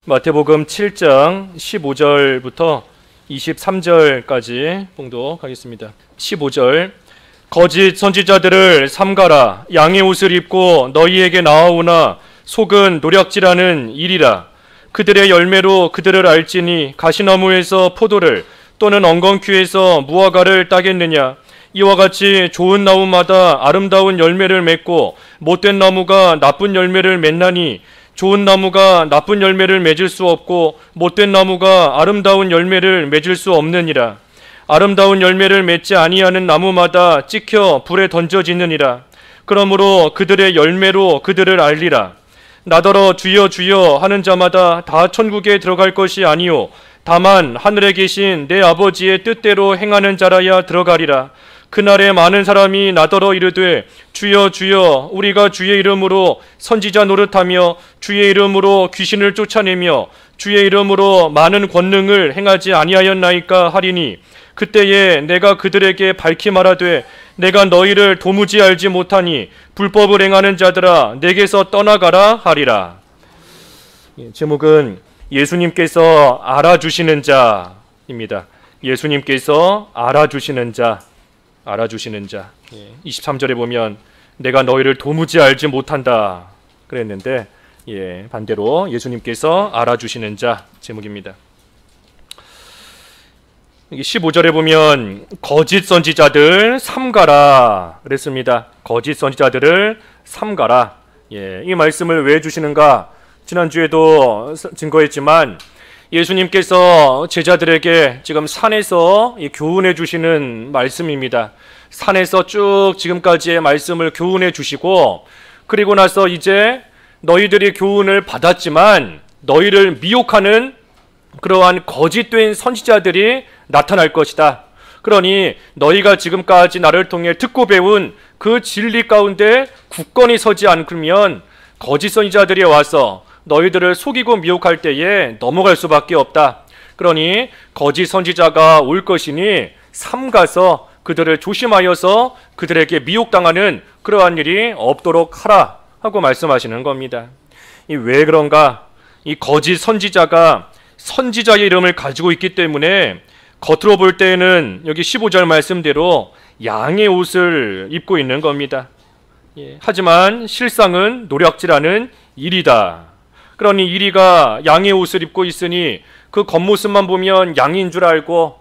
마태복음 7장 15절부터 23절까지 봉독하겠습니다. 15절 거짓 선지자들을 삼가라. 양의 옷을 입고 너희에게 나아오나 속은 노략질하는 일이라. 그들의 열매로 그들을 알지니 가시나무에서 포도를 또는 엉겅퀴에서 무화과를 따겠느냐. 이와 같이 좋은 나무마다 아름다운 열매를 맺고 못된 나무가 나쁜 열매를 맺나니 좋은 나무가 나쁜 열매를 맺을 수 없고 못된 나무가 아름다운 열매를 맺을 수 없느니라. 아름다운 열매를 맺지 아니하는 나무마다 찍혀 불에 던져지느니라. 그러므로 그들의 열매로 그들을 알리라. 나더러 주여 주여 하는 자마다 다 천국에 들어갈 것이 아니요 다만 하늘에 계신 내 아버지의 뜻대로 행하는 자라야 들어가리라. 그날에 많은 사람이 나더러 이르되 주여 주여 우리가 주의 이름으로 선지자 노릇하며 주의 이름으로 귀신을 쫓아내며 주의 이름으로 많은 권능을 행하지 아니하였나이까 하리니 그때에 내가 그들에게 밝히 말하되 내가 너희를 도무지 알지 못하니 불법을 행하는 자들아 내게서 떠나가라 하리라. 제목은 예수님께서 알아주시는 자입니다. 예수님께서 알아주시는 자. 23절에 보면 내가 너희를 도무지 알지 못한다 그랬는데 반대로 예수님께서 알아주시는 자 제목입니다. 15절에 보면 거짓 선지자들 삼가라 그랬습니다. 거짓 선지자들을 삼가라. 이 말씀을 왜 주시는가? 지난주에도 증거했지만 예수님께서 제자들에게 지금 산에서 교훈해 주시는 말씀입니다. 산에서 쭉 지금까지의 말씀을 교훈해 주시고 그리고 나서 이제 너희들이 교훈을 받았지만 너희를 미혹하는 그러한 거짓된 선지자들이 나타날 것이다. 그러니 너희가 지금까지 나를 통해 듣고 배운 그 진리 가운데 굳건히 서지 않으면 거짓 선지자들이 와서 너희들을 속이고 미혹할 때에 넘어갈 수밖에 없다. 그러니 거짓 선지자가 올 것이니 삼가서 그들을 조심하여서 그들에게 미혹당하는 그러한 일이 없도록 하라 하고 말씀하시는 겁니다. 왜 그런가? 이 거짓 선지자가 선지자의 이름을 가지고 있기 때문에 겉으로 볼 때에는 여기 15절 말씀대로 양의 옷을 입고 있는 겁니다. 하지만 실상은 노략질하는 일이다. 그러니 이리가 양의 옷을 입고 있으니 그 겉모습만 보면 양인 줄 알고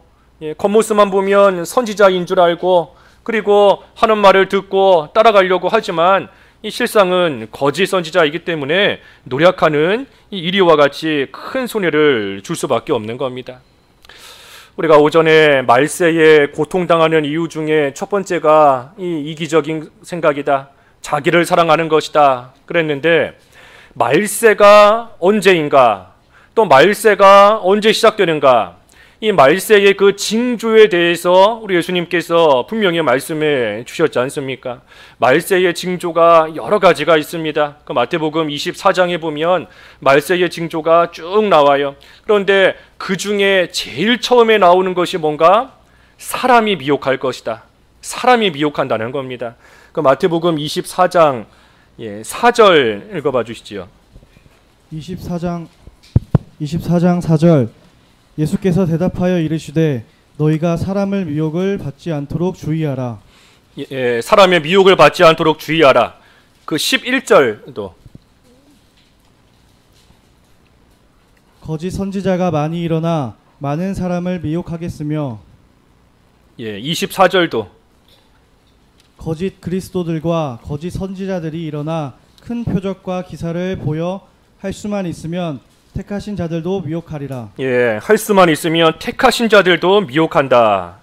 겉모습만 보면 선지자인 줄 알고 그리고 하는 말을 듣고 따라가려고 하지만 이 실상은 거짓 선지자이기 때문에 노략하는 이 이리와 같이 큰 손해를 줄 수밖에 없는 겁니다. 우리가 오전에 말세에 고통당하는 이유 중에 첫 번째가 이 이기적인 생각이다. 자기를 사랑하는 것이다 그랬는데 말세가 언제인가? 또 말세가 언제 시작되는가? 이 말세의 그 징조에 대해서 우리 예수님께서 분명히 말씀해 주셨지 않습니까? 말세의 징조가 여러 가지가 있습니다. 그 마태복음 24장에 보면 말세의 징조가 쭉 나와요. 그런데 그 중에 제일 처음에 나오는 것이 뭔가? 사람이 미혹할 것이다. 사람이 미혹한다는 겁니다. 그 마태복음 24장 4절 읽어봐 주시지요. 24장 4절 예수께서 대답하여 이르시되 너희가 사람을 미혹을 받지 않도록 주의하라. 사람의 미혹을 받지 않도록 주의하라. 그 11절도 거짓 선지자가 많이 일어나 많은 사람을 미혹하겠으며 24절도 거짓 그리스도들과 거짓 선지자들이 일어나 큰 표적과 기사를 보여 할 수만 있으면 택하신 자들도 미혹하리라. 할 수만 있으면 택하신 자들도 미혹한다.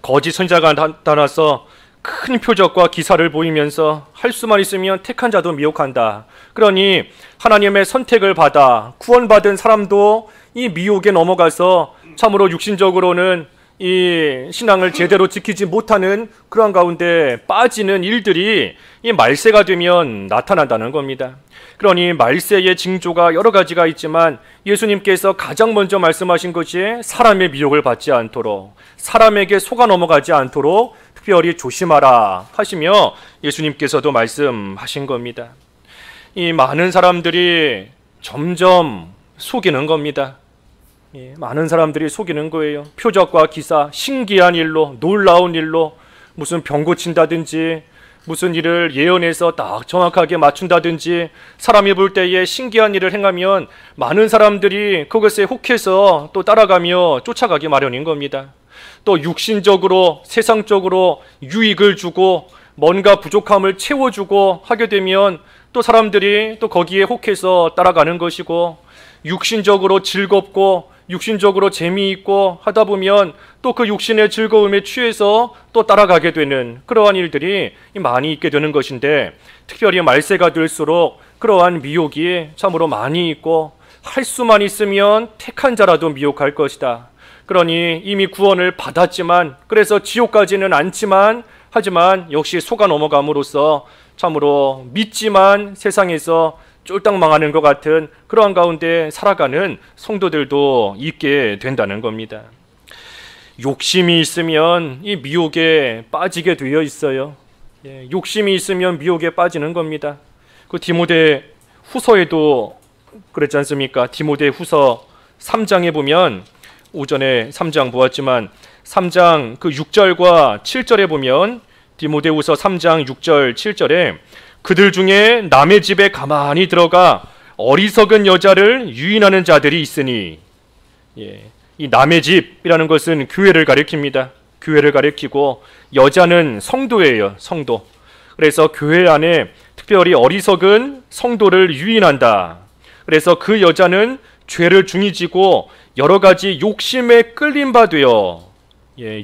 거짓 선지자가 나타나서 큰 표적과 기사를 보이면서 할 수만 있으면 택한 자도 미혹한다. 그러니 하나님의 선택을 받아 구원받은 사람도 이 미혹에 넘어가서 참으로 육신적으로는 이 신앙을 제대로 지키지 못하는 그러한 가운데 빠지는 일들이 이 말세가 되면 나타난다는 겁니다. 그러니 말세의 징조가 여러 가지가 있지만 예수님께서 가장 먼저 말씀하신 것이 사람의 미혹을 받지 않도록, 사람에게 속아 넘어가지 않도록 특별히 조심하라 하시며 예수님께서도 말씀하신 겁니다. 이 많은 사람들이 점점 속이는 겁니다. 예, 많은 사람들이 속이는 거예요. 표적과 기사, 신기한 일로, 놀라운 일로 무슨 병 고친다든지 무슨 일을 예언해서 딱 정확하게 맞춘다든지 사람이 볼 때에 신기한 일을 행하면 많은 사람들이 그것에 혹해서 또 따라가며 쫓아가기 마련인 겁니다. 또 육신적으로 세상적으로 유익을 주고 뭔가 부족함을 채워주고 하게 되면 또 사람들이 또 거기에 혹해서 따라가는 것이고, 육신적으로 즐겁고 육신적으로 재미있고 하다 보면 또 그 육신의 즐거움에 취해서 또 따라가게 되는 그러한 일들이 많이 있게 되는 것인데, 특별히 말세가 될수록 그러한 미혹이 참으로 많이 있고, 할 수만 있으면 택한 자라도 미혹할 것이다. 그러니 이미 구원을 받았지만, 그래서 지옥 가지는 않지만 하지만 역시 속아 넘어감으로써 참으로 믿지만 세상에서 쫄딱 망하는 것 같은 그러한 가운데 살아가는 성도들도 있게 된다는 겁니다. 욕심이 있으면 이 미혹에 빠지게 되어 있어요. 욕심이 있으면 미혹에 빠지는 겁니다. 그 디모데 후서에도 그랬지 않습니까? 디모데 후서 3장에 보면, 오전에 3장 보았지만 3장 그 6절과 7절에 보면, 디모데후서 3장 6절 7절에 그들 중에 남의 집에 가만히 들어가 어리석은 여자를 유인하는 자들이 있으니, 이 남의 집이라는 것은 교회를 가리킵니다. 교회를 가리키고 여자는 성도예요. 성도. 그래서 교회 안에 특별히 어리석은 성도를 유인한다. 그래서 그 여자는 죄를 중히 지고 여러 가지 욕심에 끌린 바 되어,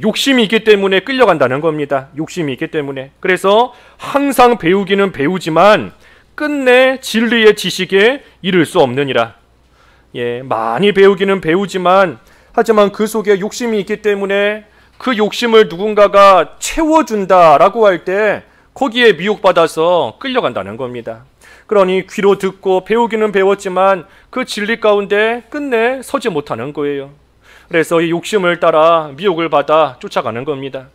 욕심이 있기 때문에 끌려간다는 겁니다. 욕심이 있기 때문에. 그래서 항상 배우기는 배우지만 끝내 진리의 지식에 이를 수 없느니라. 많이 배우기는 배우지만 하지만 그 속에 욕심이 있기 때문에 그 욕심을 누군가가 채워준다라고 할 때 거기에 미혹받아서 끌려간다는 겁니다. 그러니 귀로 듣고 배우기는 배웠지만 그 진리 가운데 끝내 서지 못하는 거예요. 그래서 이 욕심을 따라 미혹을 받아 쫓아가는 겁니다.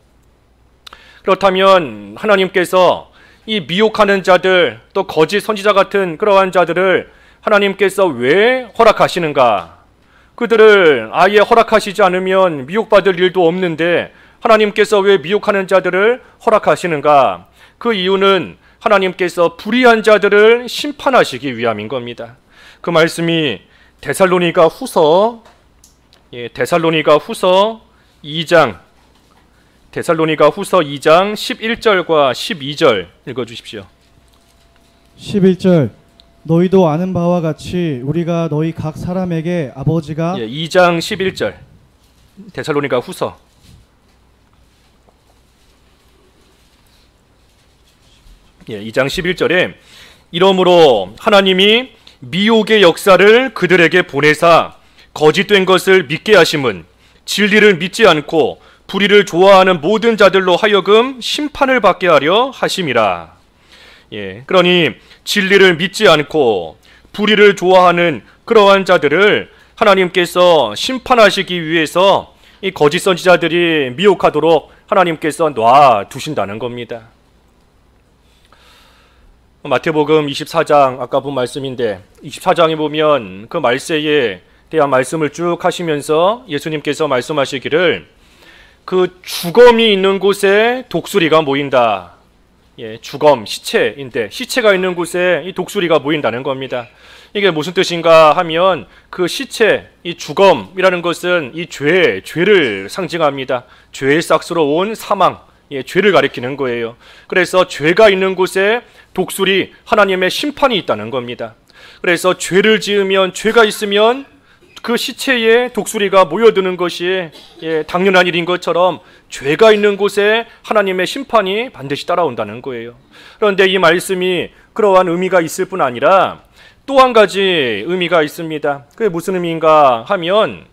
그렇다면 하나님께서 이 미혹하는 자들, 또 거짓 선지자 같은 그러한 자들을 하나님께서 왜 허락하시는가? 그들을 아예 허락하시지 않으면 미혹받을 일도 없는데 하나님께서 왜 미혹하는 자들을 허락하시는가? 그 이유는 하나님께서 불의한 자들을 심판하시기 위함인 겁니다. 그 말씀이 데살로니가 후서 2장 11절과 12절 읽어주십시오. 11절 너희도 아는 바와 같이 우리가 너희 각 사람에게 아버지가 2장 11절 데살로니가 후서 2장 11절에 이러므로 하나님이 미혹의 역사를 그들에게 보내사 거짓된 것을 믿게 하심은 진리를 믿지 않고 불의를 좋아하는 모든 자들로 하여금 심판을 받게 하려 하심이라. 그러니 진리를 믿지 않고 불의를 좋아하는 그러한 자들을 하나님께서 심판하시기 위해서 이 거짓 선지자들이 미혹하도록 하나님께서 놔두신다는 겁니다. 마태복음 24장 아까 본 말씀인데 24장에 보면 그 말세에 대한 말씀을 쭉 하시면서 예수님께서 말씀하시기를 그 주검이 있는 곳에 독수리가 모인다. 주검, 시체인데 시체가 있는 곳에 이 독수리가 모인다는 겁니다. 이게 무슨 뜻인가 하면 그 시체, 이 주검이라는 것은 이 죄를 상징합니다. 죄의 싹스로 온 사망, 죄를 가리키는 거예요. 그래서 죄가 있는 곳에 독수리, 하나님의 심판이 있다는 겁니다. 그래서 죄를 지으면, 죄가 있으면 그 시체에 독수리가 모여드는 것이 당연한 일인 것처럼 죄가 있는 곳에 하나님의 심판이 반드시 따라온다는 거예요. 그런데 이 말씀이 그러한 의미가 있을 뿐 아니라 또 한 가지 의미가 있습니다. 그게 무슨 의미인가 하면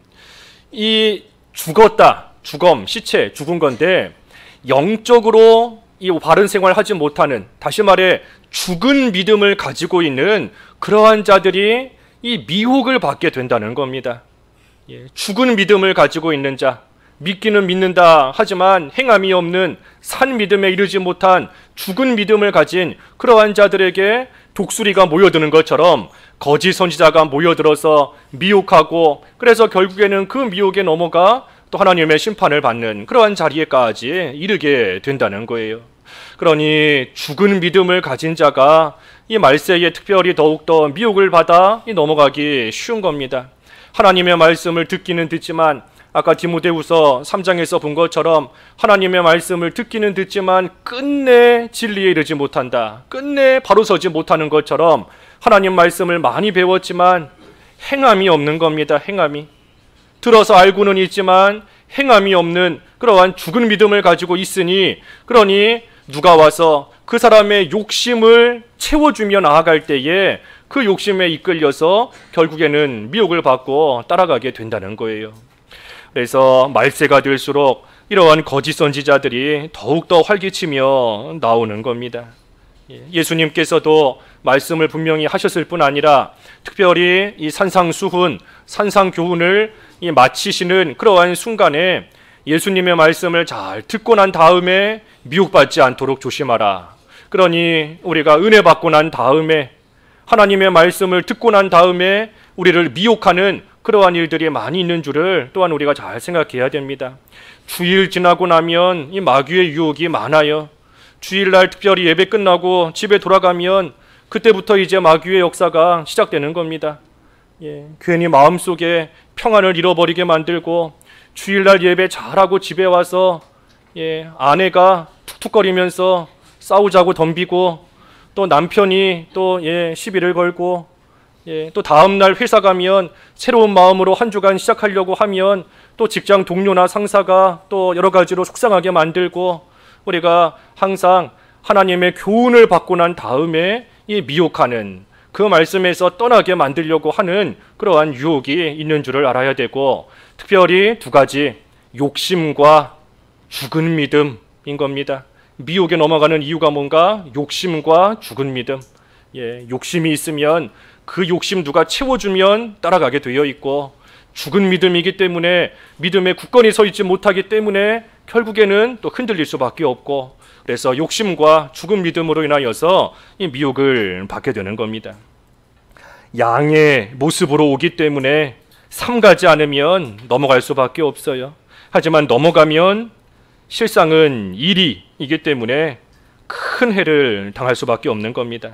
이 죽었다, 주검, 시체, 죽은 건데 영적으로 이 바른 생활하지 못하는, 다시 말해 죽은 믿음을 가지고 있는 그러한 자들이 이 미혹을 받게 된다는 겁니다. 죽은 믿음을 가지고 있는 자, 믿기는 믿는다 하지만 행함이 없는 산 믿음에 이르지 못한 죽은 믿음을 가진 그러한 자들에게 독수리가 모여드는 것처럼 거짓 선지자가 모여들어서 미혹하고, 그래서 결국에는 그 미혹에 넘어가 또 하나님의 심판을 받는 그러한 자리에까지 이르게 된다는 거예요. 그러니 죽은 믿음을 가진 자가 이 말세에 특별히 더욱더 미혹을 받아 넘어가기 쉬운 겁니다. 하나님의 말씀을 듣기는 듣지만, 아까 디모데후서 3장에서 본 것처럼 하나님의 말씀을 듣기는 듣지만 끝내 진리에 이르지 못한다, 끝내 바로 서지 못하는 것처럼 하나님 말씀을 많이 배웠지만 행함이 없는 겁니다. 행함이. 들어서 알고는 있지만 행함이 없는 그러한 죽은 믿음을 가지고 있으니, 그러니 누가 와서 그 사람의 욕심을 채워주며 나아갈 때에 그 욕심에 이끌려서 결국에는 미혹을 받고 따라가게 된다는 거예요. 그래서 말세가 될수록 이러한 거짓 선지자들이 더욱더 활기치며 나오는 겁니다. 예수님께서도 말씀을 분명히 하셨을 뿐 아니라 특별히 이 산상수훈, 산상교훈을 마치시는 그러한 순간에 예수님의 말씀을 잘 듣고 난 다음에 미혹받지 않도록 조심하라. 그러니 우리가 은혜 받고 난 다음에, 하나님의 말씀을 듣고 난 다음에 우리를 미혹하는 그러한 일들이 많이 있는 줄을 또한 우리가 잘 생각해야 됩니다. 주일 지나고 나면 이 마귀의 유혹이 많아요. 주일날 특별히 예배 끝나고 집에 돌아가면 그때부터 이제 마귀의 역사가 시작되는 겁니다. 괜히 마음속에 평안을 잃어버리게 만들고, 주일날 예배 잘하고 집에 와서 아내가 툭툭거리면서 싸우자고 덤비고, 또 남편이 또 시비를 걸고, 또 다음날 회사 가면 새로운 마음으로 한 주간 시작하려고 하면 또 직장 동료나 상사가 또 여러 가지로 속상하게 만들고, 우리가 항상 하나님의 교훈을 받고 난 다음에 미혹하는, 그 말씀에서 떠나게 만들려고 하는 그러한 유혹이 있는 줄을 알아야 되고, 특별히 두 가지, 욕심과 죽은 믿음인 겁니다. 미혹에 넘어가는 이유가 뭔가? 욕심과 죽은 믿음. 욕심이 있으면 그 욕심 누가 채워주면 따라가게 되어 있고, 죽은 믿음이기 때문에 믿음에 굳건히 서 있지 못하기 때문에 결국에는 또 흔들릴 수밖에 없고, 그래서 욕심과 죽은 믿음으로 인하여서 이 미혹을 받게 되는 겁니다. 양의 모습으로 오기 때문에 삼가지 않으면 넘어갈 수밖에 없어요. 하지만 넘어가면 실상은 일이기 때문에 큰 해를 당할 수밖에 없는 겁니다.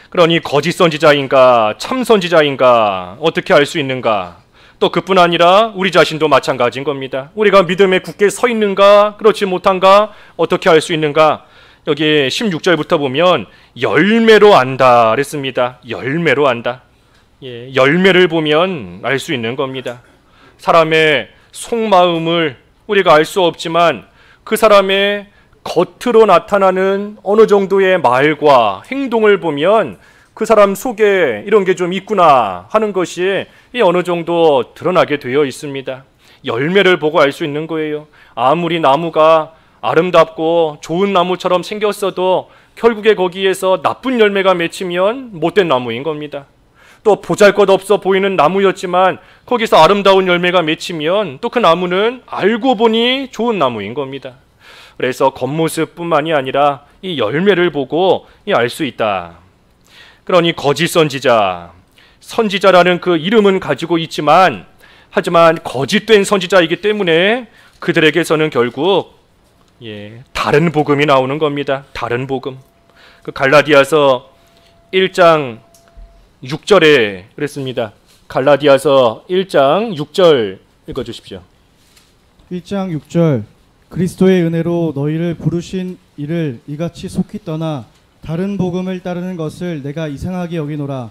그러니 거짓 선지자인가 참 선지자인가 어떻게 알 수 있는가? 또 그뿐 아니라 우리 자신도 마찬가지인 겁니다. 우리가 믿음에 굳게 서 있는가 그렇지 못한가 어떻게 알 수 있는가? 여기 16절부터 보면 열매로 안다 그랬습니다. 열매로 안다. 열매를 보면 알 수 있는 겁니다. 사람의 속마음을 우리가 알 수 없지만 그 사람의 겉으로 나타나는 어느 정도의 말과 행동을 보면 그 사람 속에 이런 게 좀 있구나 하는 것이 어느 정도 드러나게 되어 있습니다. 열매를 보고 알 수 있는 거예요. 아무리 나무가 아름답고 좋은 나무처럼 생겼어도 결국에 거기에서 나쁜 열매가 맺히면 못된 나무인 겁니다. 또 보잘것없어 보이는 나무였지만 거기서 아름다운 열매가 맺히면 또 그 나무는 알고 보니 좋은 나무인 겁니다. 그래서 겉모습뿐만이 아니라 이 열매를 보고 알 수 있다. 그러니 거짓 선지자, 선지자라는 그 이름은 가지고 있지만 하지만 거짓된 선지자이기 때문에 그들에게서는 결국 다른 복음이 나오는 겁니다. 다른 복음. 그 갈라디아서 1장 6절에 그랬습니다. 갈라디아서 1장 6절 읽어주십시오. 1장 6절 그리스도의 은혜로 너희를 부르신 이를 이같이 속히 떠나 다른 복음을 따르는 것을 내가 이상하게 여기노라.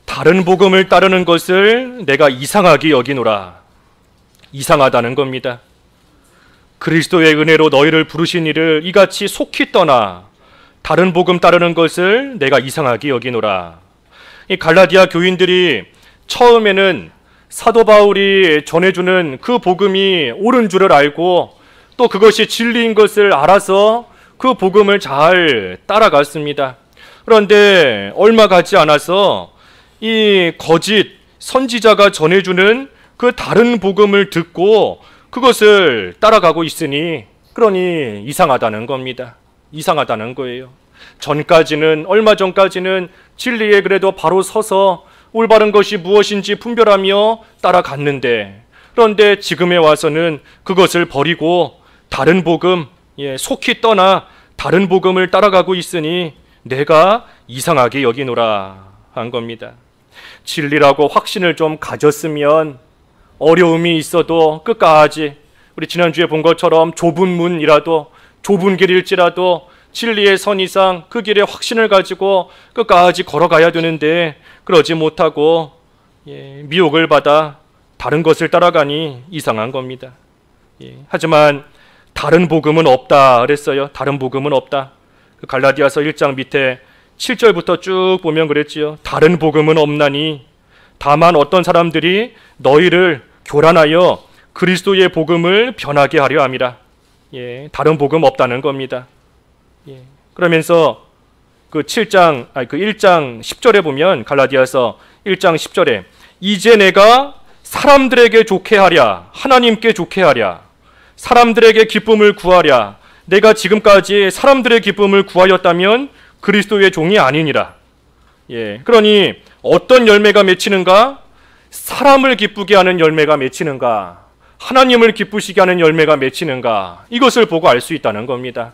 다른 복음을 따르는 것을 내가 이상하게 여기노라. 이상하다는 겁니다. 그리스도의 은혜로 너희를 부르신 이를 이같이 속히 떠나 다른 복음 따르는 것을 내가 이상하게 여기노라. 이 갈라디아 교인들이 처음에는 사도 바울이 전해주는 그 복음이 옳은 줄을 알고 또 그것이 진리인 것을 알아서 그 복음을 잘 따라갔습니다. 그런데 얼마 가지 않아서 이 거짓 선지자가 전해주는 그 다른 복음을 듣고 그것을 따라가고 있으니 그러니 이상하다는 겁니다. 이상하다는 거예요. 얼마 전까지는 진리에 그래도 바로 서서 올바른 것이 무엇인지 분별하며 따라갔는데, 그런데 지금에 와서는 그것을 버리고 다른 복음, 속히 떠나 다른 복음을 따라가고 있으니 내가 이상하게 여기노라 한 겁니다. 진리라고 확신을 좀 가졌으면 어려움이 있어도 끝까지, 우리 지난주에 본 것처럼 좁은 문이라도, 좁은 길일지라도 진리의 선 이상 그 길에 확신을 가지고 끝까지 걸어가야 되는데, 그러지 못하고 미혹을 받아 다른 것을 따라가니 이상한 겁니다. 하지만 다른 복음은 없다 그랬어요. 다른 복음은 없다. 갈라디아서 1장 밑에 7절부터 쭉 보면 그랬지요. 다른 복음은 없나니 다만 어떤 사람들이 너희를 교란하여 그리스도의 복음을 변하게 하려 함이라. 다른 복음 없다는 겁니다. 그러면서 그 1장 10절에 보면, 갈라디아서 1장 10절에 이제 내가 사람들에게 좋게 하랴, 하나님께 좋게 하랴, 사람들에게 기쁨을 구하랴. 내가 지금까지 사람들의 기쁨을 구하였다면 그리스도의 종이 아니니라. 그러니 어떤 열매가 맺히는가? 사람을 기쁘게 하는 열매가 맺히는가? 하나님을 기쁘시게 하는 열매가 맺히는가? 이것을 보고 알 수 있다는 겁니다.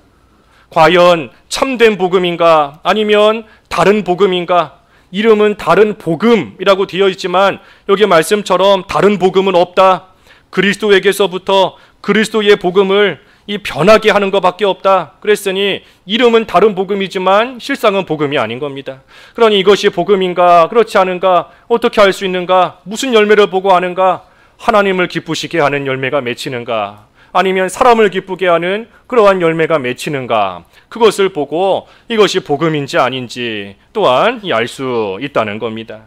과연 참된 복음인가? 아니면 다른 복음인가? 이름은 다른 복음이라고 되어 있지만 여기 말씀처럼 다른 복음은 없다. 그리스도에게서부터 그리스도의 복음을 변하게 하는 것밖에 없다. 그랬으니 이름은 다른 복음이지만 실상은 복음이 아닌 겁니다. 그러니 이것이 복음인가 그렇지 않은가 어떻게 알 수 있는가? 무슨 열매를 보고 아는가? 하나님을 기쁘시게 하는 열매가 맺히는가? 아니면 사람을 기쁘게 하는 그러한 열매가 맺히는가? 그것을 보고 이것이 복음인지 아닌지 또한 알 수 있다는 겁니다.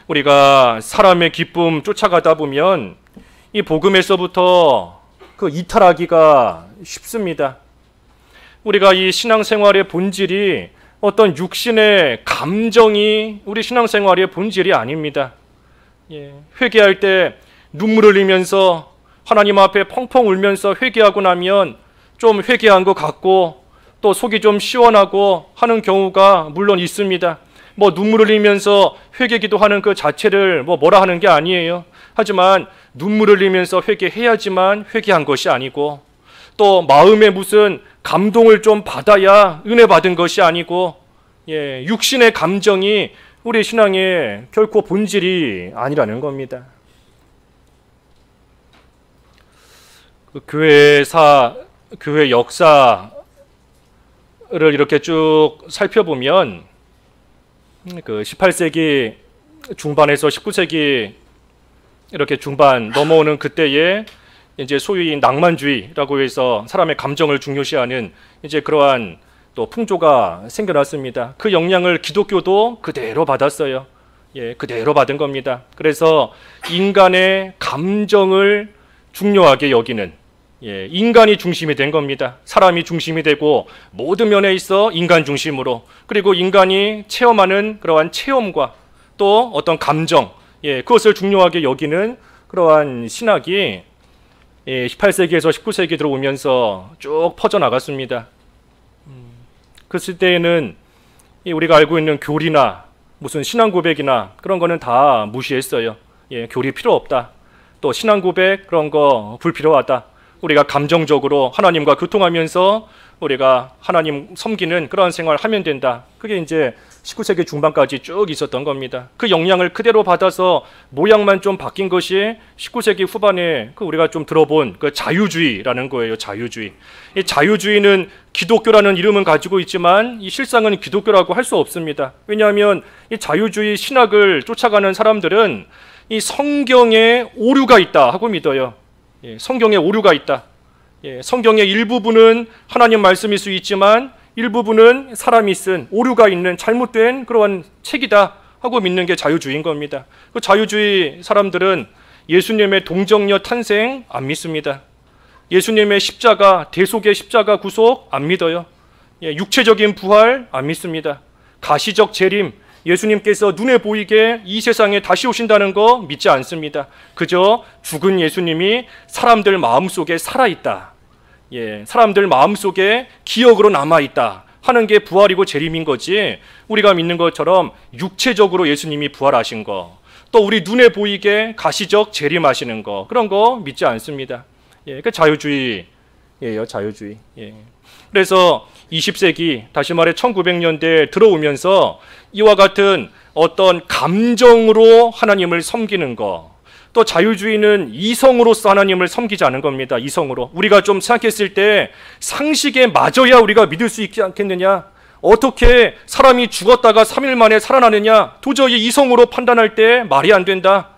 우리가 사람의 기쁨 쫓아가다 보면 이 복음에서부터 그 이탈하기가 쉽습니다. 우리가 이 신앙생활의 본질이 어떤 육신의 감정이 우리 신앙생활의 본질이 아닙니다. 회개할 때 눈물 흘리면서 하나님 앞에 펑펑 울면서 회개하고 나면 좀 회개한 것 같고 또 속이 좀 시원하고 하는 경우가 물론 있습니다. 눈물 흘리면서 회개 기도하는 그 자체를 뭐라 하는 게 아니에요. 하지만 눈물 흘리면서 회개해야지만 회개한 것이 아니고, 또 마음에 무슨 감동을 좀 받아야 은혜 받은 것이 아니고, 육신의 감정이 우리 신앙의 결코 본질이 아니라는 겁니다. 교회 역사를 이렇게 쭉 살펴보면 그 18세기 중반에서 19세기 이렇게 중반 넘어오는 그때에 이제 소위 낭만주의라고 해서 사람의 감정을 중요시하는 이제 그러한 또 풍조가 생겨났습니다. 그 영향을 기독교도 그대로 받았어요. 그대로 받은 겁니다. 그래서 인간의 감정을 중요하게 여기는, 인간이 중심이 된 겁니다. 사람이 중심이 되고 모든 면에 있어 인간 중심으로, 그리고 인간이 체험하는 그러한 체험과 또 어떤 감정, 그것을 중요하게 여기는 그러한 신학이 18세기에서 19세기 들어오면서 쭉 퍼져나갔습니다. 그 시대에는 우리가 알고 있는 교리나 무슨 신앙 고백이나 그런 거는 다 무시했어요. 교리 필요 없다. 또 신앙 고백 그런 거 불필요하다. 우리가 감정적으로 하나님과 교통하면서 우리가 하나님 섬기는 그런 생활을 하면 된다. 그게 이제 19세기 중반까지 쭉 있었던 겁니다. 그 영향을 그대로 받아서 모양만 좀 바뀐 것이 19세기 후반에 그 우리가 좀 들어본 그 자유주의라는 거예요. 자유주의. 이 자유주의는 기독교라는 이름은 가지고 있지만 이 실상은 기독교라고 할 수 없습니다. 왜냐하면 이 자유주의 신학을 쫓아가는 사람들은 이 성경에 오류가 있다 하고 믿어요. 성경에 오류가 있다. 성경의 일부분은 하나님 말씀일 수 있지만 일부분은 사람이 쓴 오류가 있는 잘못된 그러한 책이다 하고 믿는 게 자유주의인 겁니다. 그 자유주의 사람들은 예수님의 동정녀 탄생 안 믿습니다. 예수님의 십자가, 대속의 십자가 구속 안 믿어요. 육체적인 부활 안 믿습니다. 가시적 재림, 예수님께서 눈에 보이게 이 세상에 다시 오신다는 거 믿지 않습니다. 그저 죽은 예수님이 사람들 마음속에 살아있다. 사람들 마음속에 기억으로 남아있다 하는 게 부활이고 재림인 거지, 우리가 믿는 것처럼 육체적으로 예수님이 부활하신 거, 또 우리 눈에 보이게 가시적 재림하시는 거, 그런 거 믿지 않습니다. 예, 그 자유주의예요, 자유주의. 예. 그래서 20세기, 다시 말해 1900년대에 들어오면서 이와 같은 어떤 감정으로 하나님을 섬기는 거, 또 자유주의는 이성으로서 하나님을 섬기지 않은 겁니다. 이성으로. 우리가 좀 생각했을 때 상식에 맞아야 우리가 믿을 수 있지 않겠느냐? 어떻게 사람이 죽었다가 3일 만에 살아나느냐? 도저히 이성으로 판단할 때 말이 안 된다.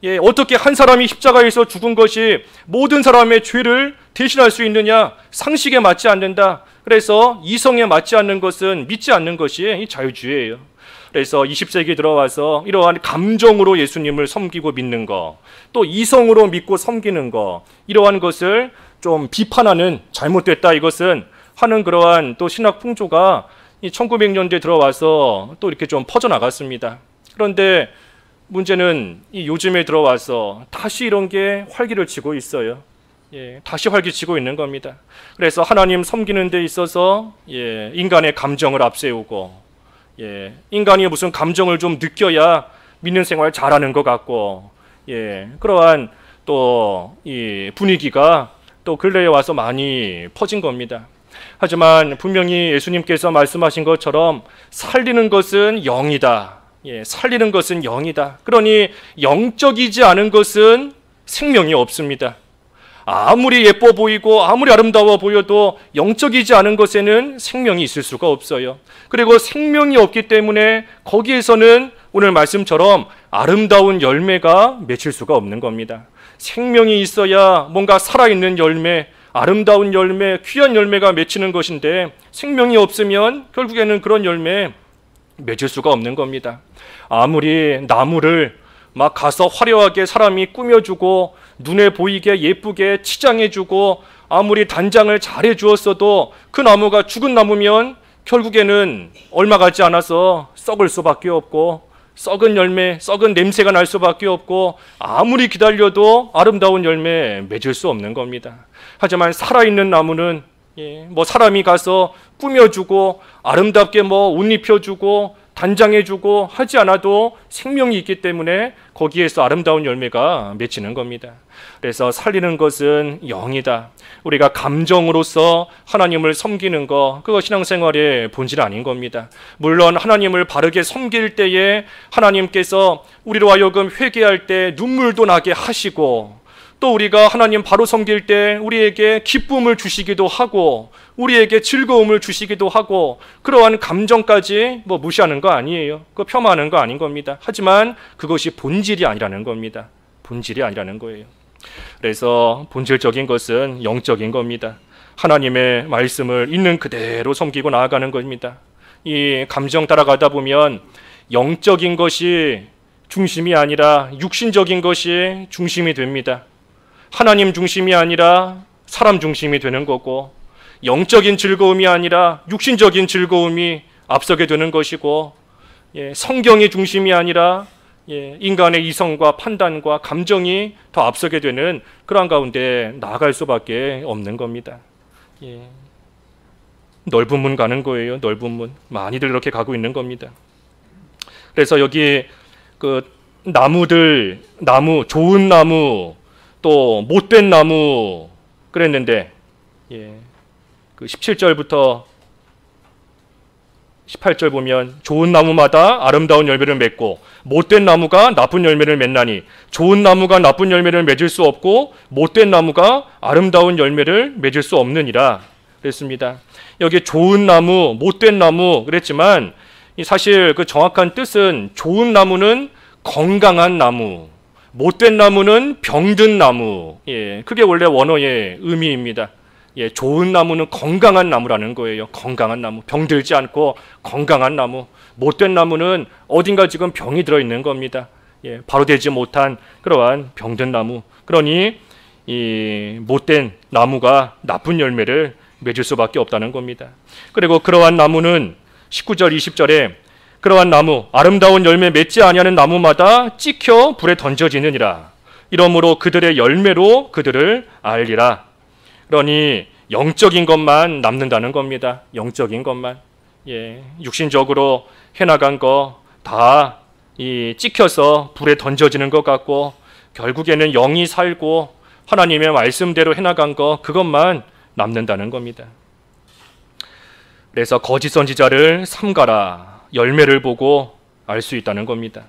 예, 어떻게 한 사람이 십자가에서 죽은 것이 모든 사람의 죄를 대신할 수 있느냐? 상식에 맞지 않는다. 그래서 이성에 맞지 않는 것은 믿지 않는 것이 이 자유주의예요. 그래서 20세기 들어와서 이러한 감정으로 예수님을 섬기고 믿는 거, 또 이성으로 믿고 섬기는 거, 이러한 것을 좀 비판하는, 잘못됐다 이것은 하는 그러한 또 신학 풍조가 이 1900년대에 들어와서 또 이렇게 좀 퍼져나갔습니다. 그런데 문제는 이 요즘에 들어와서 다시 이런 게 활기를 치고 있어요. 예, 다시 활기치고 있는 겁니다. 그래서 하나님 섬기는 데 있어서 인간의 감정을 앞세우고, 인간이 무슨 감정을 좀 느껴야 믿는 생활 잘하는 것 같고, 그러한 또 이 분위기가 또 근래에 와서 많이 퍼진 겁니다. 하지만 분명히 예수님께서 말씀하신 것처럼 살리는 것은 영이다. 살리는 것은 영이다. 그러니 영적이지 않은 것은 생명이 없습니다. 아무리 예뻐 보이고 아무리 아름다워 보여도 영적이지 않은 것에는 생명이 있을 수가 없어요. 그리고 생명이 없기 때문에 거기에서는 오늘 말씀처럼 아름다운 열매가 맺힐 수가 없는 겁니다. 생명이 있어야 뭔가 살아있는 열매, 아름다운 열매, 귀한 열매가 맺히는 것인데, 생명이 없으면 결국에는 그런 열매 맺을 수가 없는 겁니다. 아무리 나무를 막 가서 화려하게 사람이 꾸며주고 눈에 보이게 예쁘게 치장해주고 아무리 단장을 잘해주었어도 그 나무가 죽은 나무면 결국에는 얼마 가지 않아서 썩을 수밖에 없고, 썩은 열매, 썩은 냄새가 날 수밖에 없고, 아무리 기다려도 아름다운 열매 맺을 수 없는 겁니다. 하지만 살아있는 나무는 뭐 사람이 가서 꾸며주고 아름답게 뭐 옷 입혀주고 단장해주고 하지 않아도 생명이 있기 때문에 거기에서 아름다운 열매가 맺히는 겁니다. 그래서 살리는 것은 영이다. 우리가 감정으로서 하나님을 섬기는 것, 그거 신앙생활의 본질 아닌 겁니다. 물론 하나님을 바르게 섬길 때에 하나님께서 우리로 하여금 회개할 때 눈물도 나게 하시고, 또 우리가 하나님 바로 섬길 때 우리에게 기쁨을 주시기도 하고 우리에게 즐거움을 주시기도 하고, 그러한 감정까지 뭐 무시하는 거 아니에요. 그거 폄하하는 거 아닌 겁니다. 하지만 그것이 본질이 아니라는 겁니다. 본질이 아니라는 거예요. 그래서 본질적인 것은 영적인 겁니다. 하나님의 말씀을 있는 그대로 섬기고 나아가는 겁니다. 이 감정 따라가다 보면 영적인 것이 중심이 아니라 육신적인 것이 중심이 됩니다. 하나님 중심이 아니라 사람 중심이 되는 거고, 영적인 즐거움이 아니라 육신적인 즐거움이 앞서게 되는 것이고, 성경이 중심이 아니라 인간의 이성과 판단과 감정이 더 앞서게 되는 그러한 가운데 나아갈 수밖에 없는 겁니다. 넓은 문 가는 거예요. 넓은 문. 많이들 이렇게 가고 있는 겁니다. 그래서 여기 그 나무들, 나무, 좋은 나무, 또 못된 나무 그랬는데, 그 17절부터 18절 보면 좋은 나무마다 아름다운 열매를 맺고 못된 나무가 나쁜 열매를 맺나니 좋은 나무가 나쁜 열매를 맺을 수 없고 못된 나무가 아름다운 열매를 맺을 수 없느니라 그랬습니다. 여기 좋은 나무, 못된 나무 그랬지만 사실 그 정확한 뜻은 좋은 나무는 건강한 나무, 못된 나무는 병든 나무. 그게 원래 원어의 의미입니다. 좋은 나무는 건강한 나무라는 거예요. 건강한 나무. 병들지 않고 건강한 나무. 못된 나무는 어딘가 지금 병이 들어있는 겁니다. 바로 되지 못한 그러한 병든 나무. 그러니 이 못된 나무가 나쁜 열매를 맺을 수밖에 없다는 겁니다. 그리고 그러한 나무는 19절 20절에 그러한 나무, 아름다운 열매 맺지 아니하는 나무마다 찍혀 불에 던져지느니라. 이러므로 그들의 열매로 그들을 알리라. 그러니 영적인 것만 남는다는 겁니다. 영적인 것만. 육신적으로 해나간 거 다 찍혀서 불에 던져지는 것 같고 결국에는 영이 살고 하나님의 말씀대로 해나간 거 그것만 남는다는 겁니다. 그래서 거짓 선지자를 삼가라, 열매를 보고 알 수 있다는 겁니다.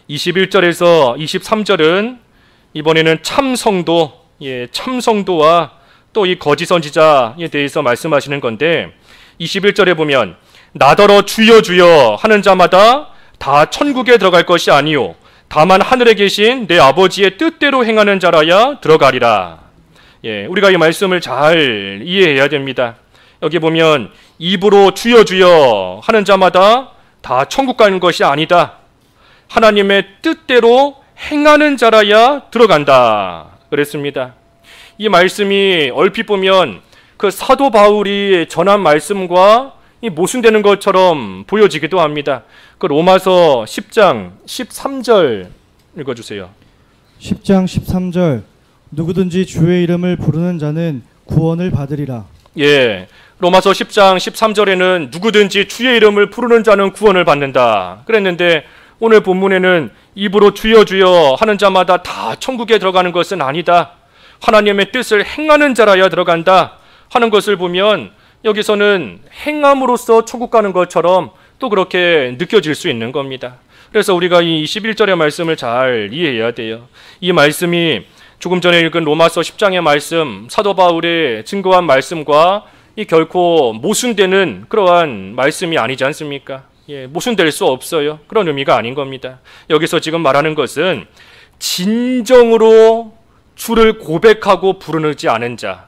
21절에서 23절은 이번에는 참성도, 참성도와 또 이 거짓 선지자에 대해서 말씀하시는 건데 21절에 보면 나더러 주여 주여 하는 자마다 다 천국에 들어갈 것이 아니요 다만 하늘에 계신 내 아버지의 뜻대로 행하는 자라야 들어가리라. 우리가 이 말씀을 잘 이해해야 됩니다. 여기 보면 입으로 주여 주여 하는 자마다 다 천국 가는 것이 아니다. 하나님의 뜻대로 행하는 자라야 들어간다 그랬습니다. 이 말씀이 얼핏 보면 그 사도 바울이 전한 말씀과 모순되는 것처럼 보여지기도 합니다. 그 로마서 10장 13절 읽어주세요. 10장 13절 누구든지 주의 이름을 부르는 자는 구원을 받으리라. 로마서 10장 13절에는 누구든지 주의 이름을 부르는 자는 구원을 받는다 그랬는데 오늘 본문에는 입으로 주여 주여 하는 자마다 다 천국에 들어가는 것은 아니다. 하나님의 뜻을 행하는 자라야 들어간다 하는 것을 보면 여기서는 행함으로써 천국 가는 것처럼 또 그렇게 느껴질 수 있는 겁니다. 그래서 우리가 이 21절의 말씀을 잘 이해해야 돼요. 이 말씀이 조금 전에 읽은 로마서 10장의 말씀, 사도 바울의 증거한 말씀과 이 결코 모순되는 그러한 말씀이 아니지 않습니까? 모순될 수 없어요. 그런 의미가 아닌 겁니다. 여기서 지금 말하는 것은 진정으로 주를 고백하고 부르지 않은 자,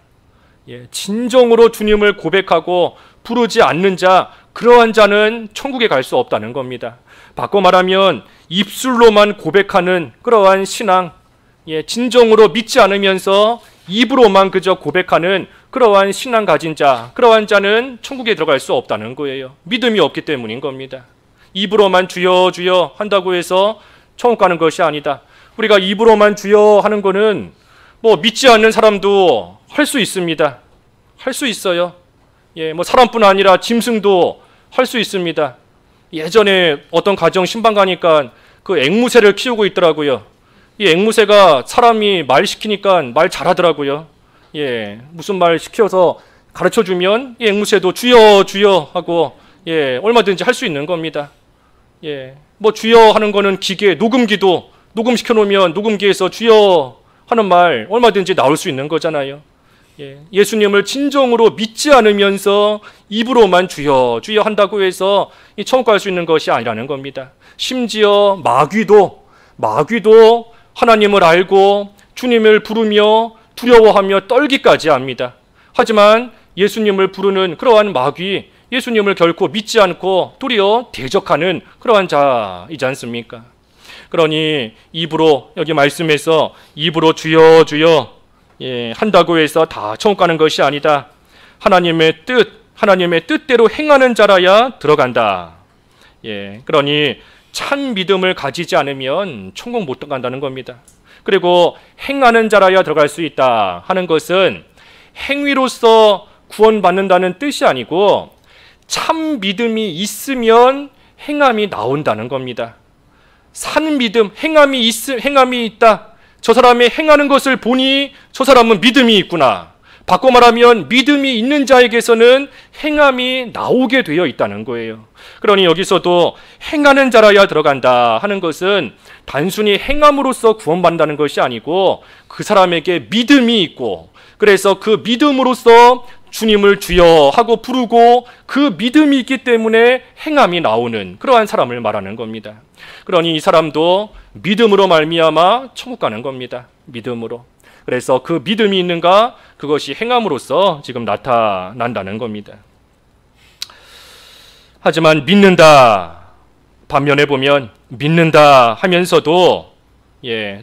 진정으로 주님을 고백하고 부르지 않는 자, 그러한 자는 천국에 갈 수 없다는 겁니다. 바꿔 말하면 입술로만 고백하는 그러한 신앙, 진정으로 믿지 않으면서 입으로만 그저 고백하는 그러한 신앙 가진 자, 그러한 자는 천국에 들어갈 수 없다는 거예요. 믿음이 없기 때문인 겁니다. 입으로만 주여 주여 한다고 해서 천국 가는 것이 아니다. 우리가 입으로만 주여 하는 거는 믿지 않는 사람도 할 수 있습니다. 할 수 있어요. 사람뿐 아니라 짐승도 할 수 있습니다. 예전에 어떤 가정 신방 가니까 그 앵무새를 키우고 있더라고요. 이 앵무새가 사람이 말 시키니까 말 잘하더라고요. 무슨 말 시켜서 가르쳐주면 이 앵무새도 주여 주여 하고 얼마든지 할 수 있는 겁니다. 주여 하는 거는 기계, 녹음기도 녹음시켜 놓으면 녹음기에서 주여 하는 말 얼마든지 나올 수 있는 거잖아요. 예수님을 진정으로 믿지 않으면서 입으로만 주여 주여 한다고 해서 천국 갈 수 있는 것이 아니라는 겁니다. 심지어 마귀도 하나님을 알고 주님을 부르며 두려워하며 떨기까지 합니다. 하지만 예수님을 부르는 그러한 마귀, 예수님을 결코 믿지 않고 도리어 대적하는 그러한 자이지 않습니까? 그러니 입으로, 여기 말씀에서 입으로 주여 주여 한다고 해서 다 천국 가는 것이 아니다. 하나님의 뜻대로 행하는 자라야 들어간다. 그러니 참 믿음을 가지지 않으면 천국 못 간다는 겁니다. 그리고 행하는 자라야 들어갈 수 있다 하는 것은 행위로서 구원받는다는 뜻이 아니고 참 믿음이 있으면 행함이 나온다는 겁니다. 산 믿음, 행함이 있다. 저 사람이 행하는 것을 보니 저 사람은 믿음이 있구나. 바꿔 말하면 믿음이 있는 자에게서는 행함이 나오게 되어 있다는 거예요. 그러니 여기서도 행하는 자라야 들어간다 하는 것은 단순히 행함으로써 구원받는다는 것이 아니고 그 사람에게 믿음이 있고 그래서 그 믿음으로써 주님을 주여 하고 부르고 그 믿음이 있기 때문에 행함이 나오는 그러한 사람을 말하는 겁니다. 그러니 이 사람도 믿음으로 말미암아 천국 가는 겁니다. 믿음으로. 그래서 그 믿음이 있는가? 그것이 행함으로써 지금 나타난다는 겁니다. 하지만 믿는다. 반면에 보면 믿는다 하면서도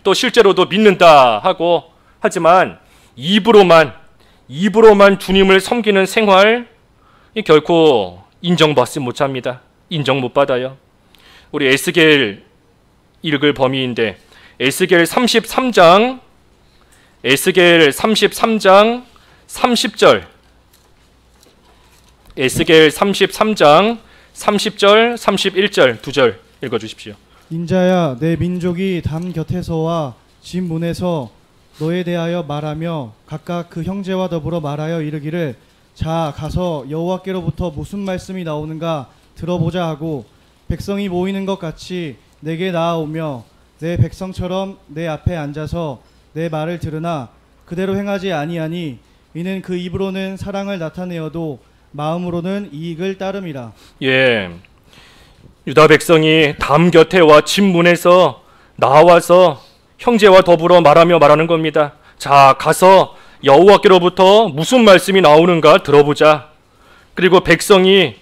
또 실제로도 믿는다 하고 하지만 입으로만 주님을 섬기는 생활 결코 인정받지 못합니다. 인정 못 받아요. 우리 에스겔 읽을 범위인데 에스겔 33장 30절 에스겔 33장 30절, 31절 두 절 읽어주십시오. 인자야, 내 민족이 담 곁에서와 집 문에서 너에 대하여 말하며 각각 그 형제와 더불어 말하여 이르기를 자 가서 여호와께로부터 무슨 말씀이 나오는가 들어보자 하고 백성이 모이는 것 같이 내게 나아오며 내 백성처럼 내 앞에 앉아서 내 말을 들으나 그대로 행하지 아니하니 이는 그 입으로는 사랑을 나타내어도 마음으로는 이익을 따름이라. 예, 유다 백성이 담 곁에와 집 문에서 나와서 형제와 더불어 말하는 겁니다. 자, 가서 여호와께로부터 무슨 말씀이 나오는가 들어보자. 그리고 백성이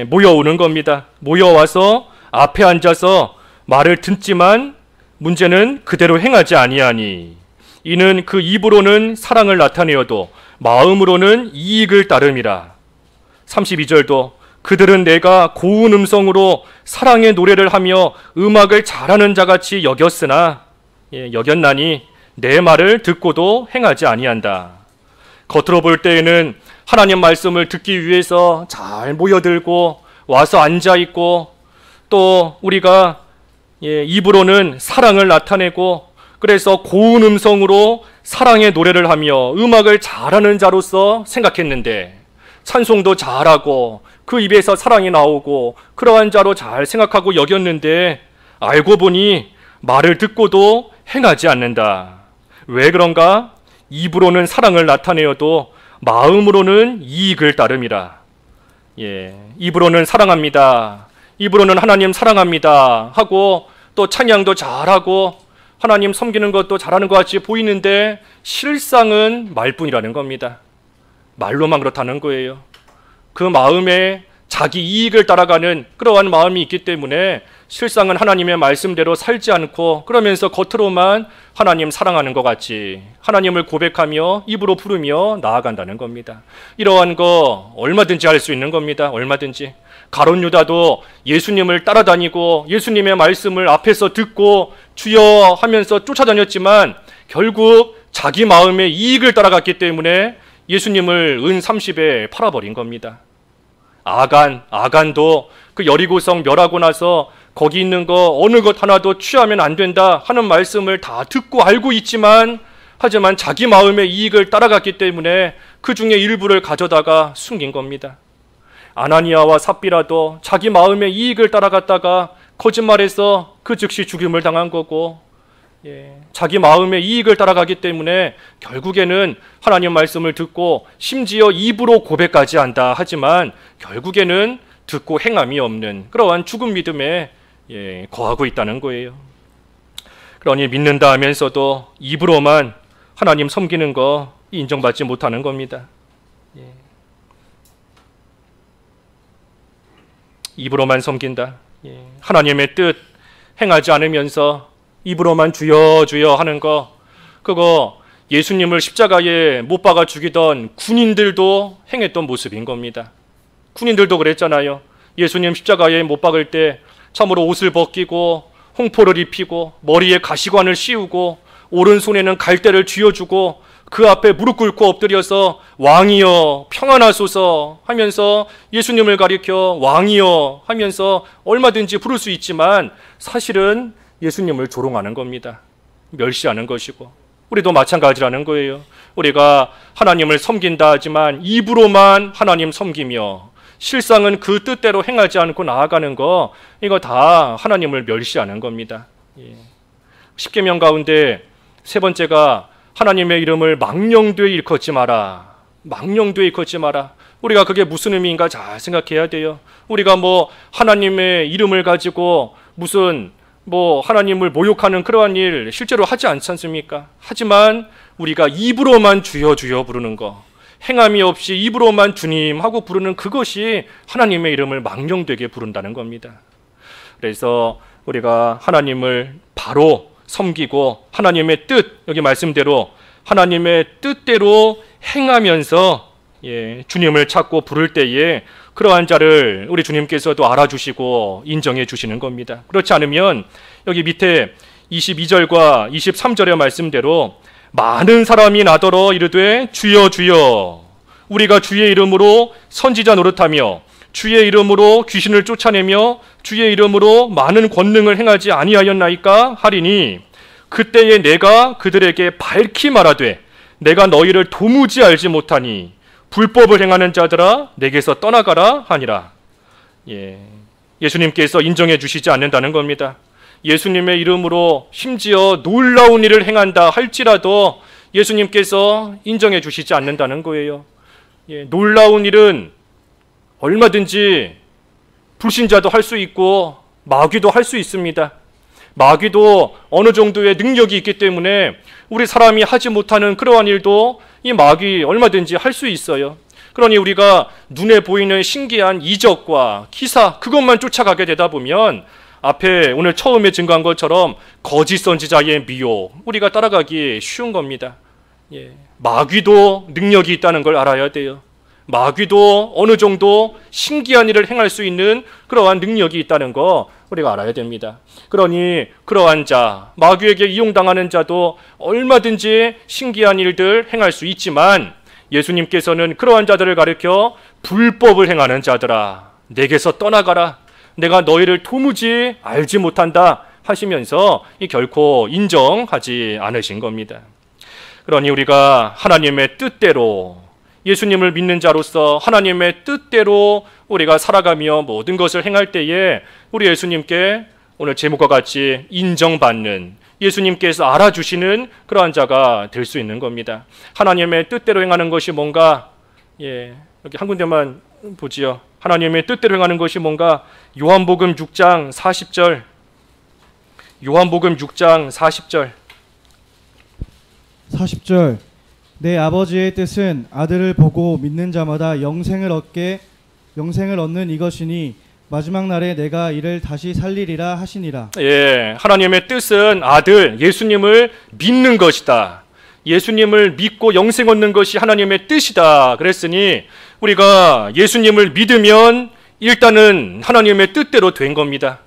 모여오는 겁니다. 모여와서 앞에 앉아서 말을 듣지만 문제는 그대로 행하지 아니하니 이는 그 입으로는 사랑을 나타내어도 마음으로는 이익을 따름이라. 32절도 그들은 내가 고운 음성으로 사랑의 노래를 하며 음악을 잘하는 자같이 여겼나니 내 말을 듣고도 행하지 아니한다. 겉으로 볼 때에는 하나님 말씀을 듣기 위해서 잘 모여들고 와서 앉아있고 또 우리가 입으로는 사랑을 나타내고 그래서 고운 음성으로 사랑의 노래를 하며 음악을 잘하는 자로서 생각했는데 찬송도 잘하고 그 입에서 사랑이 나오고 그러한 자로 잘 생각하고 여겼는데 알고 보니 말을 듣고도 행하지 않는다. 왜 그런가? 입으로는 사랑을 나타내어도 마음으로는 이익을 따름이라. 입으로는 사랑합니다. 입으로는 하나님 사랑합니다 하고 또 찬양도 잘하고 하나님 섬기는 것도 잘하는 것 같이 보이는데 실상은 말뿐이라는 겁니다. 말로만 그렇다는 거예요. 그 마음에 자기 이익을 따라가는 그러한 마음이 있기 때문에 실상은 하나님의 말씀대로 살지 않고 그러면서 겉으로만 하나님 사랑하는 것 같이 하나님을 고백하며 입으로 부르며 나아간다는 겁니다. 이러한 거 얼마든지 할 수 있는 겁니다. 얼마든지. 가룟 유다도 예수님을 따라다니고 예수님의 말씀을 앞에서 듣고 주여 하면서 쫓아다녔지만 결국 자기 마음의 이익을 따라갔기 때문에 예수님을 은 30에 팔아버린 겁니다. 아간도 그 여리고성 멸하고 나서 거기 있는 거 어느 것 하나도 취하면 안 된다 하는 말씀을 다 듣고 알고 있지만 하지만 자기 마음의 이익을 따라갔기 때문에 그 중에 일부를 가져다가 숨긴 겁니다. 아나니아와 삽비라도 자기 마음의 이익을 따라갔다가 거짓말해서 그 즉시 죽임을 당한 거고 자기 마음의 이익을 따라가기 때문에 결국에는 하나님 말씀을 듣고 심지어 입으로 고백까지 한다 하지만 결국에는 듣고 행함이 없는 그러한 죽은 믿음에 거하고 있다는 거예요. 그러니 믿는다 하면서도 입으로만 하나님 섬기는 거 인정받지 못하는 겁니다. 입으로만 섬긴다. 하나님의 뜻 행하지 않으면서 입으로만 주여 주여 하는 거, 그거 예수님을 십자가에 못 박아 죽이던 군인들도 행했던 모습인 겁니다. 군인들도 그랬잖아요. 예수님 십자가에 못 박을 때 참으로 옷을 벗기고 홍포를 입히고 머리에 가시관을 씌우고 오른손에는 갈대를 쥐어주고 그 앞에 무릎 꿇고 엎드려서 왕이여 평안하소서 하면서 예수님을 가리켜 왕이여 하면서 얼마든지 부를 수 있지만 사실은 예수님을 조롱하는 겁니다. 멸시하는 것이고 우리도 마찬가지라는 거예요. 우리가 하나님을 섬긴다 하지만 입으로만 하나님 섬기며 실상은 그 뜻대로 행하지 않고 나아가는 거, 이거 다 하나님을 멸시하는 겁니다. 십계명 가운데 세 번째가 하나님의 이름을 망령되이 일컫지 마라. 망령되이 일컫지 마라. 우리가 그게 무슨 의미인가 잘 생각해야 돼요. 우리가 하나님의 이름을 가지고 무슨 하나님을 모욕하는 그러한 일 실제로 하지 않지 않습니까? 하지만 우리가 입으로만 주여 주여 부르는 거, 행함이 없이 입으로만 주님 하고 부르는 그것이 하나님의 이름을 망령되게 부른다는 겁니다. 그래서 우리가 하나님을 바로 섬기고 하나님의 뜻, 여기 말씀대로 하나님의 뜻대로 행하면서 주님을 찾고 부를 때에 그러한 자를 우리 주님께서도 알아주시고 인정해 주시는 겁니다. 그렇지 않으면 여기 밑에 22절과 23절의 말씀대로 많은 사람이 나더러 이르되 주여 주여 우리가 주의 이름으로 선지자 노릇하며 주의 이름으로 귀신을 쫓아내며 주의 이름으로 많은 권능을 행하지 아니하였나이까 하리니 그때에 내가 그들에게 밝히 말하되 내가 너희를 도무지 알지 못하니 불법을 행하는 자들아 내게서 떠나가라 하니라. 예수님께서 인정해 주시지 않는다는 겁니다. 예수님의 이름으로 심지어 놀라운 일을 행한다 할지라도 예수님께서 인정해 주시지 않는다는 거예요. 놀라운 일은 얼마든지 불신자도 할 수 있고 마귀도 할 수 있습니다. 마귀도 어느 정도의 능력이 있기 때문에 우리 사람이 하지 못하는 그러한 일도 이 마귀 얼마든지 할 수 있어요. 그러니 우리가 눈에 보이는 신기한 이적과 기사 그것만 쫓아가게 되다 보면 앞에 오늘 처음에 증거한 것처럼 거짓 선지자의 미혹 우리가 따라가기 쉬운 겁니다. 마귀도 능력이 있다는 걸 알아야 돼요. 마귀도 어느 정도 신기한 일을 행할 수 있는 그러한 능력이 있다는 거 우리가 알아야 됩니다. 그러니 그러한 자, 마귀에게 이용당하는 자도 얼마든지 신기한 일들 행할 수 있지만 예수님께서는 그러한 자들을 가리켜 불법을 행하는 자들아 내게서 떠나가라 내가 너희를 도무지 알지 못한다 하시면서 결코 인정하지 않으신 겁니다. 그러니 우리가 하나님의 뜻대로 예수님을 믿는 자로서 하나님의 뜻대로 우리가 살아가며 모든 것을 행할 때에 우리 예수님께 오늘 제목과 같이 인정받는 예수님께서 알아주시는 그러한 자가 될 수 있는 겁니다. 하나님의 뜻대로 행하는 것이 뭔가 여기 한 군데만 보지요. 하나님의 뜻대로 행하는 것이 뭔가 요한복음 6장 40절 요한복음 6장 40절 40절 내 아버지의 뜻은 아들을 보고 믿는 자마다 영생을 얻는 이것이니 마지막 날에 내가 이를 다시 살리리라 하시니라. 하나님의 뜻은 아들 예수님을 믿는 것이다. 예수님을 믿고 영생 얻는 것이 하나님의 뜻이다. 그랬으니 우리가 예수님을 믿으면 일단은 하나님의 뜻대로 된 겁니다.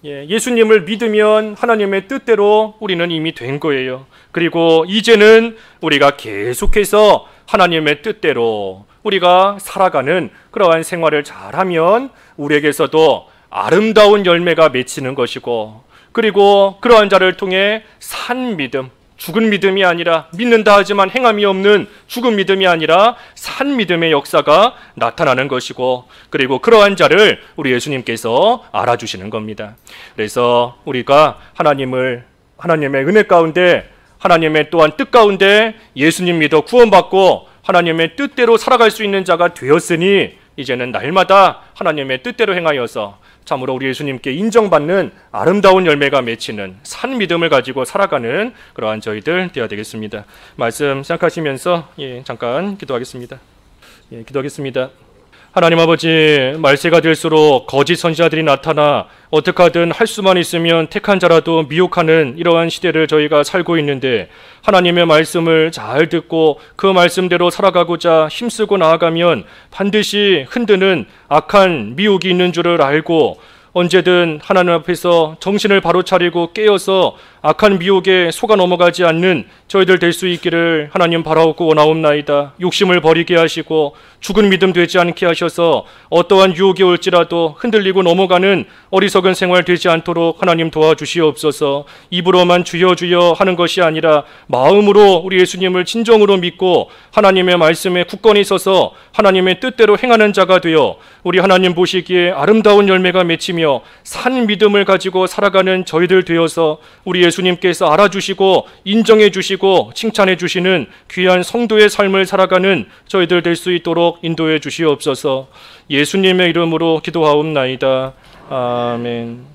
예수님을 믿으면 하나님의 뜻대로 우리는 이미 된 거예요. 그리고 이제는 우리가 계속해서 하나님의 뜻대로 우리가 살아가는 그러한 생활을 잘하면 우리에게서도 아름다운 열매가 맺히는 것이고 그리고 그러한 자를 통해 산 믿음, 죽은 믿음이 아니라 믿는다 하지만 행함이 없는 죽은 믿음이 아니라 산 믿음의 역사가 나타나는 것이고 그리고 그러한 자를 우리 예수님께서 알아주시는 겁니다. 그래서 우리가 하나님의 은혜 가운데 하나님의 또한 뜻 가운데 예수님 믿어 구원받고 하나님의 뜻대로 살아갈 수 있는 자가 되었으니 이제는 날마다 하나님의 뜻대로 행하여서 참으로 우리 예수님께 인정받는 아름다운 열매가 맺히는 산 믿음을 가지고 살아가는 그러한 저희들 되어야 되겠습니다. 말씀 생각하시면서 잠깐 기도하겠습니다. 기도하겠습니다. 하나님 아버지, 말세가 될수록 거짓 선지자들이 나타나 어떻게 하든 할 수만 있으면 택한 자라도 미혹하는 이러한 시대를 저희가 살고 있는데 하나님의 말씀을 잘 듣고 그 말씀대로 살아가고자 힘쓰고 나아가면 반드시 흔드는 악한 미혹이 있는 줄을 알고 언제든 하나님 앞에서 정신을 바로 차리고 깨어서 악한 미혹에 속아 넘어가지 않는 저희들 될 수 있기를 하나님 바라옵고 원하옵나이다. 욕심을 버리게 하시고 죽은 믿음 되지 않게 하셔서 어떠한 유혹이 올지라도 흔들리고 넘어가는 어리석은 생활 되지 않도록 하나님 도와주시옵소서. 입으로만 주여 주여 하는 것이 아니라 마음으로 우리 예수님을 진정으로 믿고 하나님의 말씀에 굳건히 서서 하나님의 뜻대로 행하는 자가 되어 우리 하나님 보시기에 아름다운 열매가 맺히며 산 믿음을 가지고 살아가는 저희들 되어서 우리 예수님께서 알아주시고 인정해 주시고 칭찬해 주시는 귀한 성도의 삶을 살아가는 저희들 될 수 있도록 인도해 주시옵소서. 예수님의 이름으로 기도하옵나이다. 아멘.